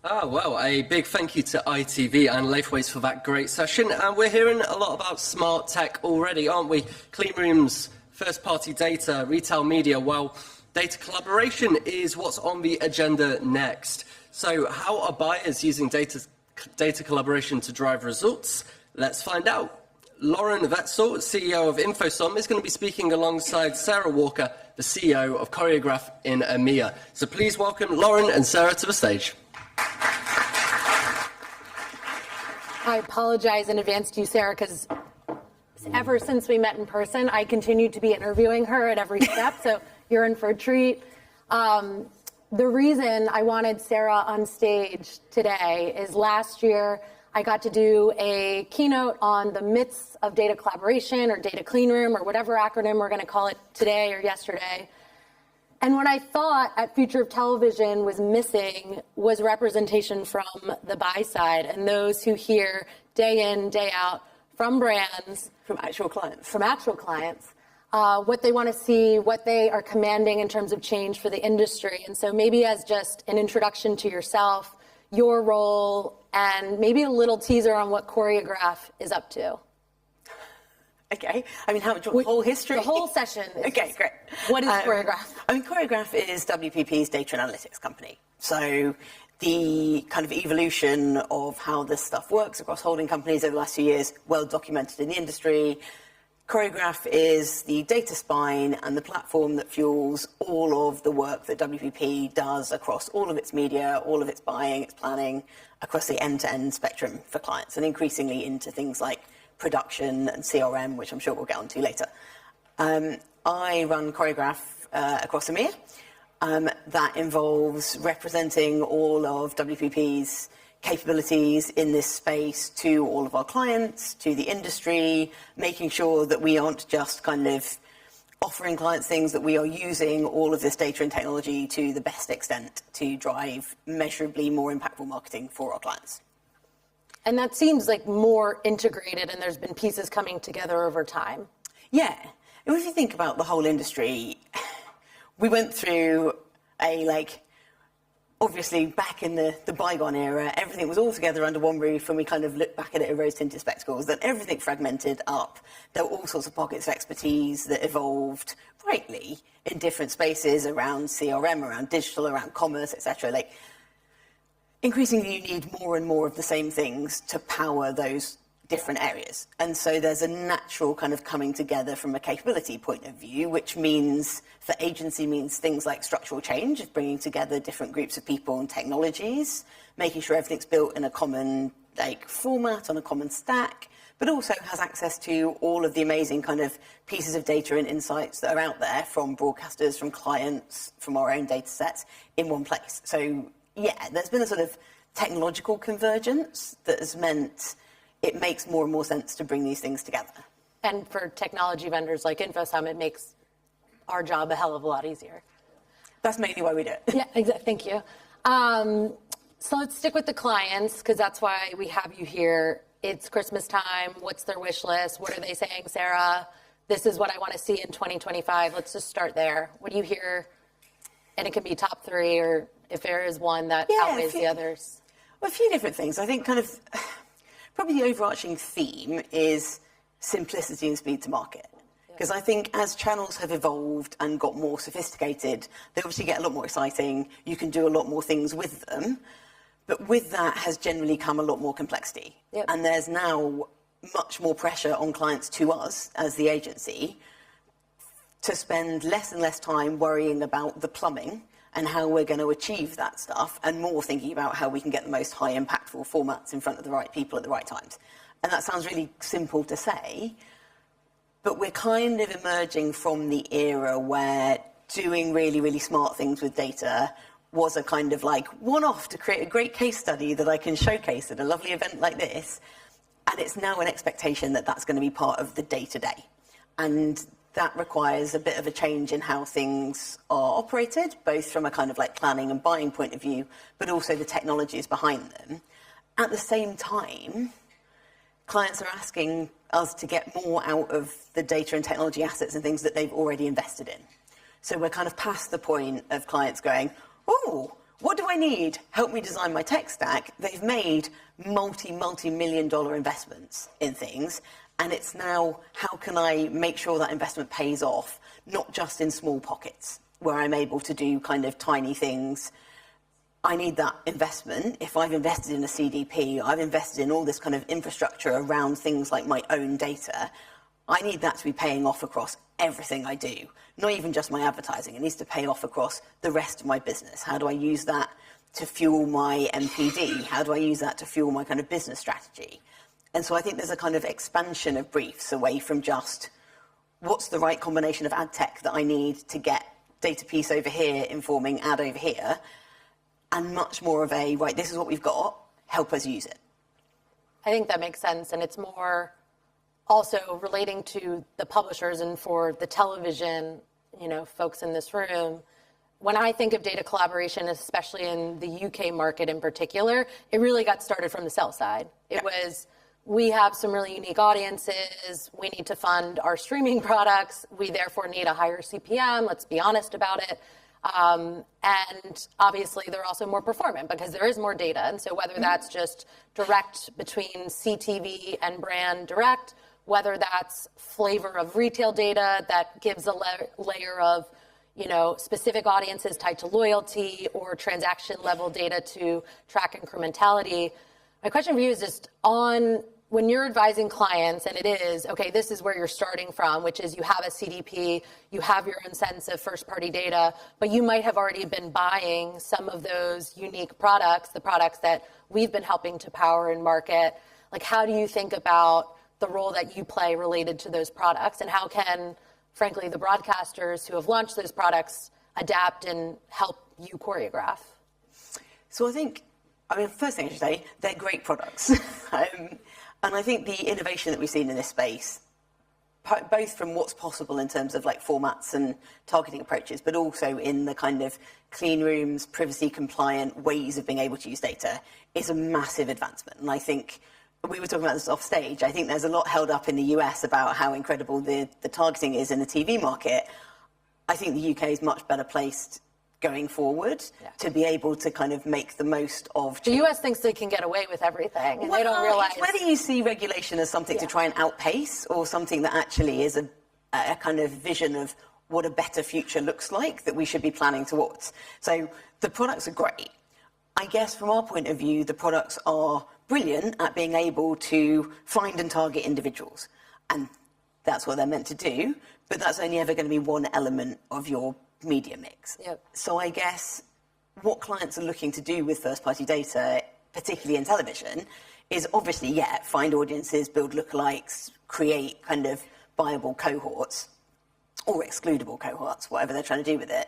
Well, a big thank you to ITV and Lifeways for that great session. And we're hearing a lot about smart tech already, aren't we? Clean rooms, first-party data, retail media. Well, data collaboration is what's on the agenda next. So how are buyers using data collaboration to drive results? Let's find out. Lauren Wetzel, CEO of InfoSum, is going to be speaking alongside Sarah Walker, the CEO of Choreograph in EMEA. So please welcome Lauren and Sarah to the stage. I apologize in advance to you, Sarah, because ever since we met in person, I continued to be interviewing her at every step, so you're in for a treat. The reason I wanted Sarah on stage today is last year I got to do a keynote on the myths of data collaboration or data clean room or whatever acronym we're going to call it today or yesterday. And what I thought at Future of Television was missing was representation from the buy side and those who hear day in, day out from brands. From actual clients. What they want to see, what they are commanding in terms of change for the industry. And so maybe as just an introduction to yourself, your role, and maybe a little teaser on what Choreograph is up to. Okay. I mean, the whole history? The whole session. Okay, great. What is Choreograph? I mean, Choreograph is WPP's data and analytics company. So the kind of evolution of how this stuff works across holding companies over the last few years, well documented in the industry. Choreograph is the data spine and the platform that fuels all of the work that WPP does across all of its media, all of its buying, its planning, across the end-to-end spectrum for clients, and increasingly into things like production and CRM, which I'm sure we'll get onto later. I run Choreograph across EMEA. That involves representing all of WPP's capabilities in this space to all of our clients, to the industry, making sure that we aren't just kind of offering clients things, that we are using all of this data and technology to the best extent to drive measurably more impactful marketing for our clients. And that seems like more integrated, and there's been pieces coming together over time. Yeah. And if you think about the whole industry, we went through obviously back in the bygone era, everything was all together under one roof, and we kind of looked back at it with rose-tinted spectacles, then everything fragmented up. There were all sorts of pockets of expertise that evolved rightly in different spaces around CRM, around digital, around commerce, etc. Increasingly, you need more and more of the same things to power those different areas. And so there's a natural kind of coming together from a capability point of view, which means for agency means things like structural change, of bringing together different groups of people and technologies, making sure everything's built in a common format on a common stack, but also has access to all of the amazing kind of pieces of data and insights that are out there from broadcasters, from clients, from our own data sets in one place. So yeah, there's been a sort of technological convergence that has meant it makes more and more sense to bring these things together. And for technology vendors like InfoSum, it makes our job a hell of a lot easier. That's mainly why we do it. Yeah, exactly. Thank you. So let's stick with the clients, because that's why we have you here. It's Christmas time. What's their wish list? What are they saying, Sarah? This is what I want to see in 2025. Let's just start there. What do you hear? And it can be top three, or if there is one that outweighs the others. Well, a few different things. I think kind of probably the overarching theme is simplicity and speed to market. Because I think as channels have evolved and got more sophisticated, they obviously get a lot more exciting. You can do a lot more things with them. But with that has generally come a lot more complexity. Yep. And there's now much more pressure on clients to us as the agency to spend less and less time worrying about the plumbing and how we're going to achieve that stuff, and more thinking about how we can get the most high impactful formats in front of the right people at the right times. And that sounds really simple to say, but we're kind of emerging from the era where doing really, really smart things with data was a kind of one-off to create a great case study that I can showcase at a lovely event like this. And it's now an expectation that that's going to be part of the day-to-day. And that requires a bit of a change in how things are operated, both from a kind of planning and buying point of view, but also the technologies behind them. At the same time, clients are asking us to get more out of the data and technology assets and things that they've already invested in. So we're kind of past the point of clients going, oh, what do I need? Help me design my tech stack. They've made multi-million dollar investments in things. And it's now, how can I make sure that investment pays off, not just in small pockets where I'm able to do kind of tiny things. I need that investment. If I've invested in a CDP, I've invested in all this kind of infrastructure around things like my own data, I need that to be paying off across everything I do, not even just my advertising. It needs to pay off across the rest of my business. How do I use that to fuel my MPD? How do I use that to fuel my kind of business strategy? And so I think there's a kind of expansion of briefs away from just what's the right combination of ad tech that I need to get data piece over here informing ad over here, and much more of a, right, this is what we've got, help us use it. I think that makes sense, and it's more also relating to the publishers and for the television, folks in this room. When I think of data collaboration, especially in the UK market in particular, it really got started from the sell side. It was, we have some really unique audiences, we need to fund our streaming products, we therefore need a higher CPM, let's be honest about it. And obviously they're also more performant because there is more data. And so whether that's just direct between CTV and brand direct, whether that's flavor of retail data that gives a layer of specific audiences tied to loyalty or transaction level data to track incrementality. My question for you is just on when you're advising clients, and it is, okay, this is where you're starting from, which is you have a CDP, you have your own sense of first-party data, but you might have already been buying some of those unique products, the products that we've been helping to power and market. Like, how do you think about the role that you play related to those products, and how can, frankly, the broadcasters who have launched those products adapt and help you choreograph? So first thing I should say, they're great products. And I think the innovation that we've seen in this space, both from what's possible in terms of like formats and targeting approaches, but also in the kind of clean rooms, privacy compliant ways of being able to use data, is a massive advancement. And I think we were talking about this off stage. I think there's a lot held up in the US about how incredible the targeting is in the TV market. I think the UK is much better placed going forward to be able to kind of make the most of the US thinks they can get away with everything, and they don't realize whether you see regulation as something to try and outpace or something that actually is a kind of vision of what a better future looks like that we should be planning towards. So the products are great. I guess from our point of view, the products are brilliant at being able to find and target individuals, and that's what they're meant to do, but that's only ever going to be one element of your media mix. Yep. So I guess what clients are looking to do with first-party data, particularly in television, is obviously, find audiences, build lookalikes, create kind of viable cohorts or excludable cohorts, whatever they're trying to do with it.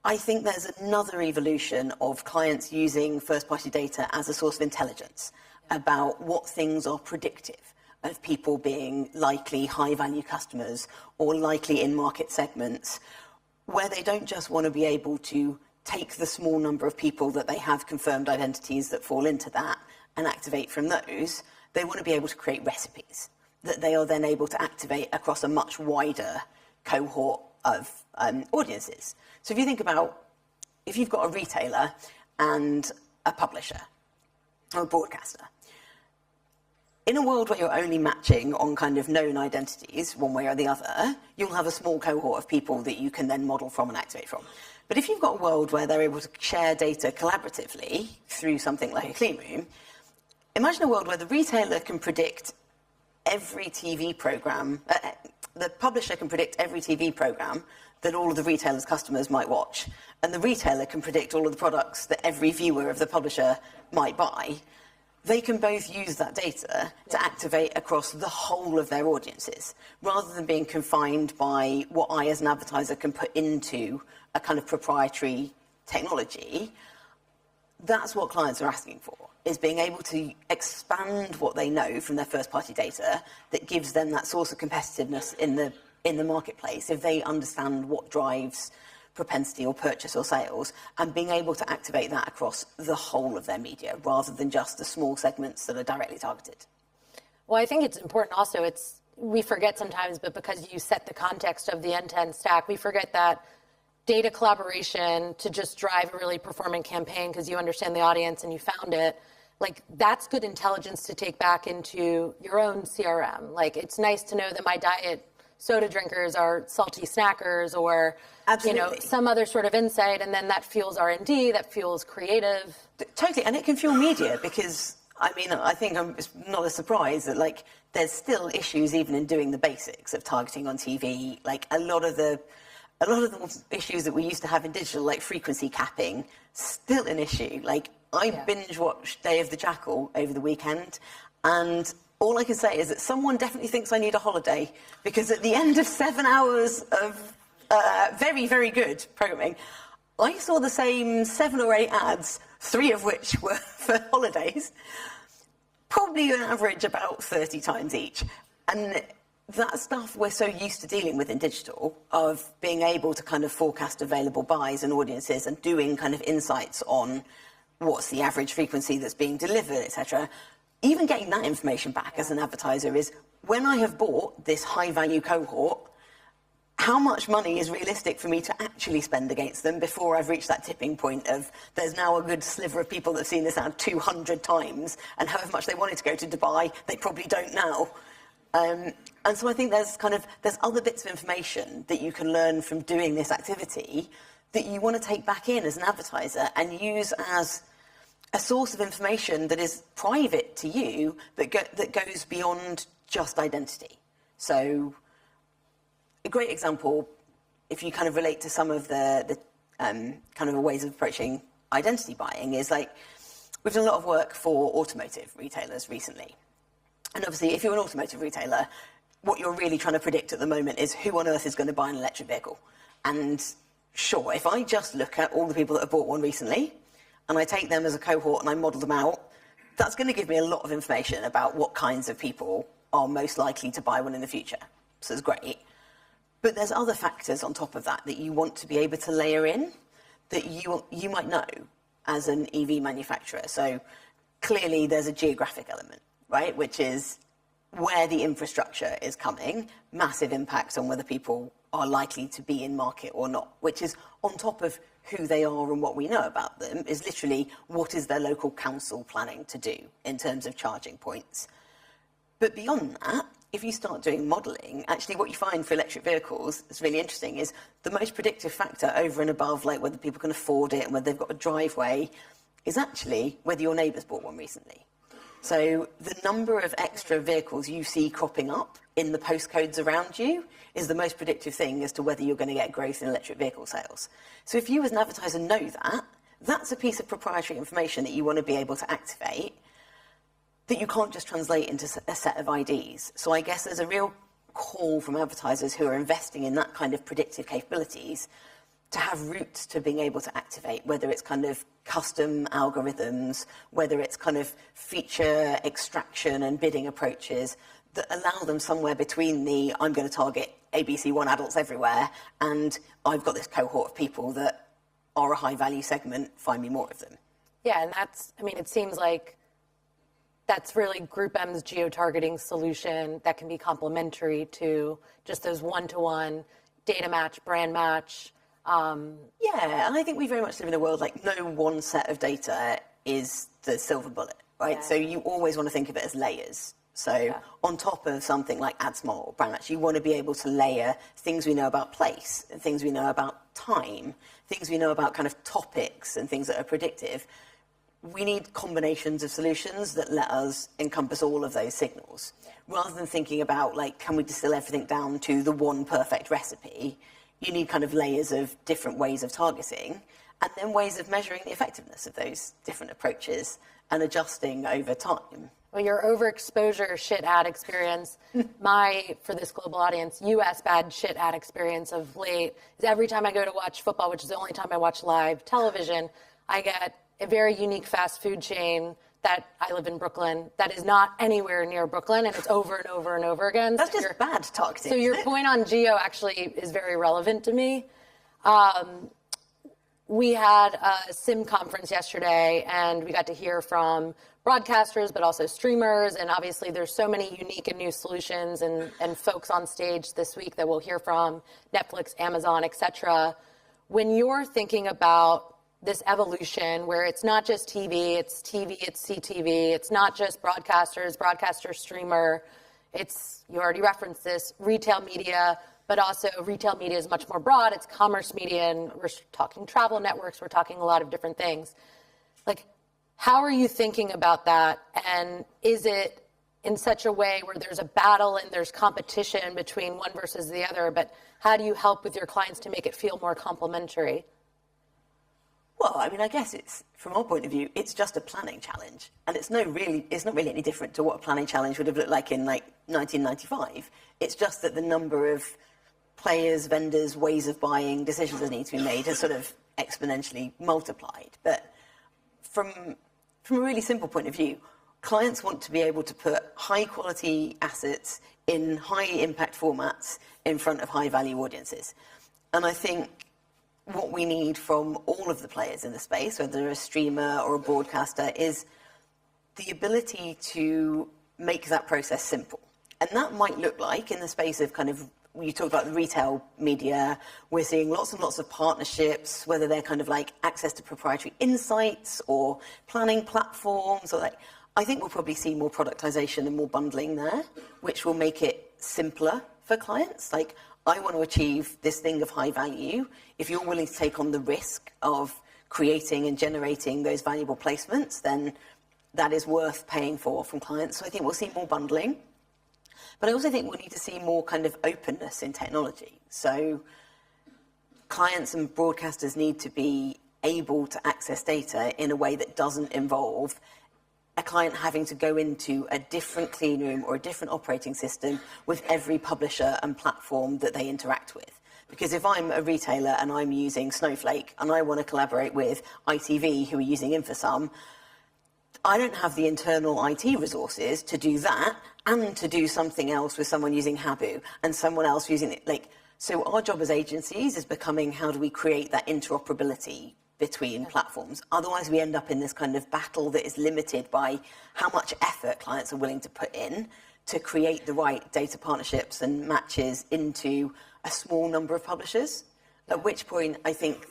I think there's another evolution of clients using first-party data as a source of intelligence about what things are predictive of people being likely high-value customers or likely in market segments, where they don't just want to be able to take the small number of people that they have confirmed identities that fall into that and activate from those. They want to be able to create recipes that they are then able to activate across a much wider cohort of audiences. So if you think about, if you've got a retailer and a publisher or a broadcaster, in a world where you're only matching on kind of known identities, one way or the other, you'll have a small cohort of people that you can then model from and activate from. But if you've got a world where they're able to share data collaboratively through something like a clean room, imagine a world where the retailer can predict every TV program, the publisher can predict every TV program that all of the retailer's customers might watch, and the retailer can predict all of the products that every viewer of the publisher might buy. They can both use that data to activate across the whole of their audiences, rather than being confined by what I as an advertiser can put into a kind of proprietary technology. That's what clients are asking for, is being able to expand what they know from their first-party data that gives them that source of competitiveness in the marketplace if they understand what drives propensity or purchase or sales, and being able to activate that across the whole of their media rather than just the small segments that are directly targeted. Well, I think it's important also, we forget sometimes, but because you set the context of the end-to-end stack, we forget that data collaboration to just drive a really performant campaign because you understand the audience and you found it, like that's good intelligence to take back into your own CRM. Like it's nice to know that my diet soda drinkers are salty snackers or Absolutely. some other sort of insight, and then that fuels R&D, that fuels creative. Totally, and it can fuel media because, I mean, I think it's not a surprise that, like, there's still issues even in doing the basics of targeting on TV. Like, a lot of the issues that we used to have in digital, like frequency capping, still an issue. Like, I binge watched Day of the Jackal over the weekend, and all I can say is that someone definitely thinks I need a holiday, because at the end of 7 hours of very, very good programming, I saw the same 7 or 8 ads, 3 of which were for holidays, probably on average about 30 times each. And that stuff we're so used to dealing with in digital, of being able to kind of forecast available buys and audiences and doing kind of insights on what's the average frequency that's being delivered, etc. Even getting that information back as an advertiser is, when I have bought this high-value cohort, how much money is realistic for me to actually spend against them before I've reached that tipping point of there's now a good sliver of people that have seen this ad 200 times, and however much they wanted to go to Dubai, they probably don't now. And so I think there's other bits of information that you can learn from doing this activity that you want to take back in as an advertiser and use as a source of information that is private to you, that goes beyond just identity. So a great example, if you kind of relate to some of the kind of ways of approaching identity buying, is like, we've done a lot of work for automotive retailers recently. And obviously, if you're an automotive retailer, what you're really trying to predict at the moment is who on earth is going to buy an electric vehicle. And sure, if I just look at all the people that have bought one recently, and I take them as a cohort and I model them out, that's going to give me a lot of information about what kinds of people are most likely to buy one in the future. So it's great. But there's other factors on top of that that you want to be able to layer in that you might know as an EV manufacturer. So clearly there's a geographic element, right, which is where the infrastructure is coming, massive impacts on whether people are likely to be in market or not, which is on top of who they are and what we know about them, is literally what is their local council planning to do in terms of charging points. But beyond that, if you start doing modelling, actually what you find for electric vehicles is really interesting, is the most predictive factor over and above like whether people can afford it and whether they've got a driveway is actually whether your neighbour's bought one recently. So the number of extra vehicles you see cropping up in the postcodes around you is the most predictive thing as to whether you're going to get growth in electric vehicle sales. So if you as an advertiser know that, that's a piece of proprietary information that you want to be able to activate, that you can't just translate into a set of IDs. So I guess there's a real call from advertisers who are investing in that kind of predictive capabilities to have routes to being able to activate, whether it's kind of custom algorithms, whether it's kind of feature extraction and bidding approaches that allow them somewhere between the I'm going to target ABC1 adults everywhere and I've got this cohort of people that are a high value segment, find me more of them. Yeah, and that's, I mean, it seems like that's really Group M's geo-targeting solution that can be complementary to just those one-to-one data match, brand match. Yeah, and I think we very much live in a world like no one set of data is the silver bullet, right? Yeah. So you always want to think of it as layers. So on top of something like AdSmart or Brand Match, you want to be able to layer things we know about place, and things we know about time, things we know about kind of topics and things that are predictive. We need combinations of solutions that let us encompass all of those signals. Rather than thinking about, like, can we distill everything down to the one perfect recipe, you need kind of layers of different ways of targeting and then ways of measuring the effectiveness of those different approaches and adjusting over time. Well, your overexposure shit ad experience, for this global audience, US bad shit ad experience of late is every time I go to watch football, which is the only time I watch live television, I get a very unique fast food chain that I live in Brooklyn that is not anywhere near Brooklyn, and it's over and over and over again. That's just bad targeting. So your point on geo actually is very relevant to me. We had a SIM conference yesterday, and we got to hear from broadcasters, but also streamers, and obviously there's so many unique and new solutions and folks on stage this week that we'll hear from, Netflix, Amazon, etc. when you're thinking about this evolution where it's not just TV, it's CTV, it's not just broadcasters, broadcaster, streamer, it's, you already referenced this, retail media, but also retail media is much more broad. It's commerce media, and we're talking travel networks, we're talking a lot of different things. Like, how are you thinking about that? And is it in such a way where there's a battle and there's competition between one versus the other, but how do you help with your clients to make it feel more complementary? Well, I mean, I guess it's, from our point of view, it's just a planning challenge. And it's not really any different to what a planning challenge would have looked like in, like, 1995. It's just that the number of players, vendors, ways of buying, decisions that need to be made has sort of exponentially multiplied. But from a really simple point of view, clients want to be able to put high-quality assets in high-impact formats in front of high-value audiences. And I think what we need from all of the players in the space, whether they're a streamer or a broadcaster, is the ability to make that process simple. And that might look like, in the space of kind of, you talked about the retail media, we're seeing lots and lots of partnerships, whether they're kind of like access to proprietary insights or planning platforms, or like, I think we'll probably see more productization and more bundling there, which will make it simpler for clients. Like, I want to achieve this thing of high value. If you're willing to take on the risk of creating and generating those valuable placements, then that is worth paying for from clients. So I think we'll see more bundling. But I also think we'll need to see more kind of openness in technology. So clients and broadcasters need to be able to access data in a way that doesn't involve a client having to go into a different clean room or a different operating system with every publisher and platform that they interact with. Because if I'm a retailer and I'm using Snowflake and I want to collaborate with ITV, who are using InfoSum, I don't have the internal IT resources to do that and to do something else with someone using Habu and someone else using it. Like, so our job as agencies is becoming, how do we create that interoperability between platforms? Otherwise, we end up in this kind of battle that is limited by how much effort clients are willing to put in to create the right data partnerships and matches into a small number of publishers. At which point, I think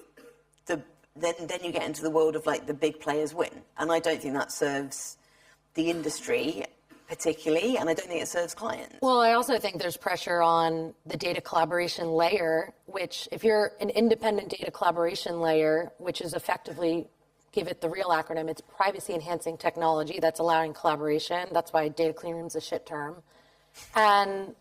then you get into the world of, like, the big players win. And I don't think that serves the industry particularly, and I don't think it serves clients. Well, I also think there's pressure on the data collaboration layer, which, if you're an independent data collaboration layer, which is effectively, give it the real acronym, it's privacy enhancing technology that's allowing collaboration. That's why data clean room's a shit term. And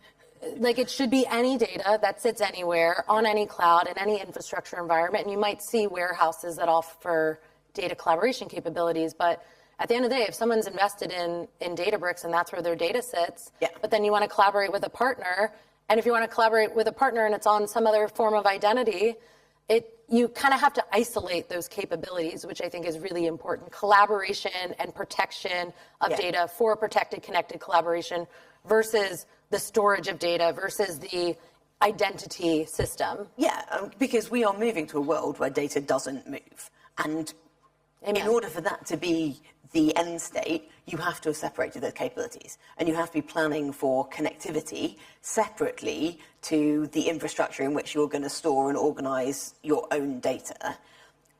like, it should be any data that sits anywhere on any cloud in any infrastructure environment. And you might see warehouses that offer data collaboration capabilities, but at the end of the day, if someone's invested in Databricks and that's where their data sits, but then you want to collaborate with a partner, and if you want to collaborate with a partner and it's on some other form of identity, you kind of have to isolate those capabilities, which I think is really important. Collaboration and protection of data for protected, connected collaboration versus the storage of data versus the identity system. Yeah, because we are moving to a world where data doesn't move. And in order for that to be the end state, you have to have separated those capabilities. And you have to be planning for connectivity separately to the infrastructure in which you're going to store and organize your own data.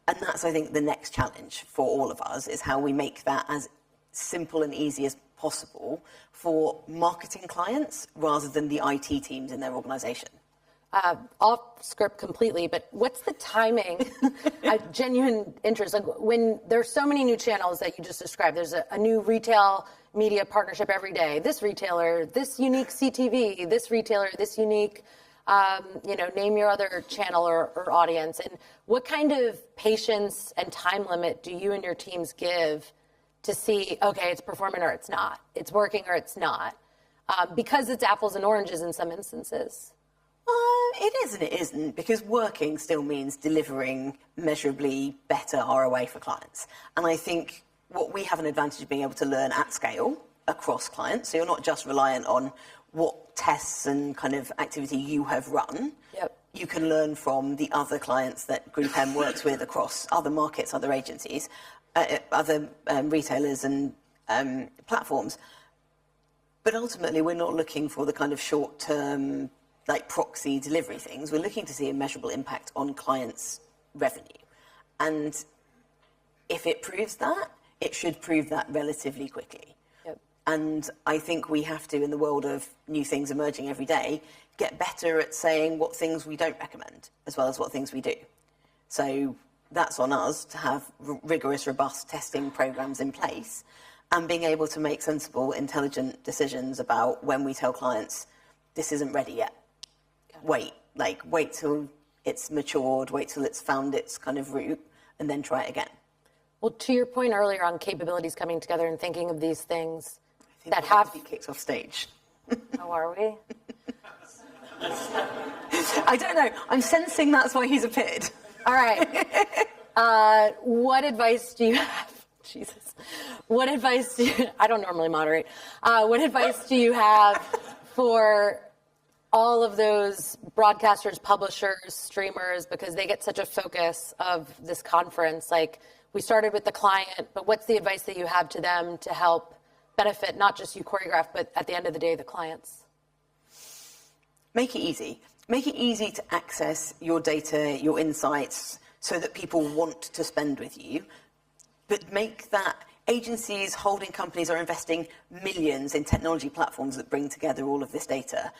And that's, I think, the next challenge for all of us, is how we make that as simple and easy as possible for marketing clients rather than the IT teams in their organization. Off script completely, but what's the timing? Genuine interest. Like, when there's so many new channels that you just described, there's a new retail media partnership every day. This retailer, this unique CTV, this retailer, this unique, name your other channel or audience. And what kind of patience and time limit do you and your teams give to see, okay, it's performing or it's not, it's working or it's not, because it's apples and oranges in some instances? It is and it isn't, because working still means delivering measurably better ROI for clients. And I think what we have an advantage of being able to learn at scale across clients. So you're not just reliant on what tests and kind of activity you have run. You can learn from the other clients that Group M works with across other markets, other agencies, other retailers and platforms. But ultimately, we're not looking for the kind of short-term, like, proxy delivery things. We're looking to see a measurable impact on clients' revenue. And if it proves that, it should prove that relatively quickly. Yep. And I think we have to, in the world of new things emerging every day, get better at saying what things we don't recommend, as well as what things we do. So that's on us to have rigorous, robust testing programs in place and being able to make sensible, intelligent decisions about when we tell clients, this isn't ready yet. Wait till it's matured, wait till it's found its kind of route, and then try it again. Well, to your point earlier on capabilities coming together and thinking of these things I think that we're have... to be kicked off stage. How are we? I don't know. I'm sensing that's why he's appeared. All right. What advice do you have? Jesus. What advice do you... I don't normally moderate. What advice do you have for all of those broadcasters, publishers, streamers, because they get such a focus of this conference? Like, we started with the client, but what's the advice that you have to them to help benefit not just you, Choreograph, but at the end of the day, the clients? Make it easy. Make it easy to access your data, your insights, so that people want to spend with you. But make that... Agencies, holding companies are investing millions in technology platforms that bring together all of this data.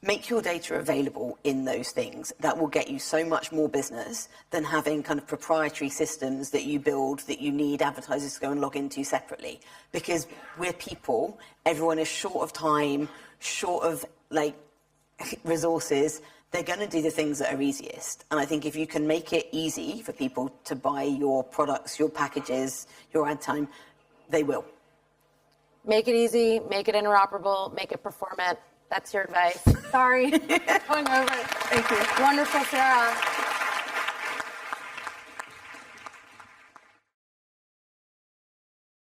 Make your data available in those things. That will get you so much more business than having kind of proprietary systems that you build that you need advertisers to go and log into separately. Because we're people, everyone is short of time, short of resources. They're going to do the things that are easiest. And I think if you can make it easy for people to buy your products, your packages, your ad time, they will. Make it easy, make it interoperable, make it performant. That's your advice. Sorry, going over. Thank you. Wonderful, Sarah.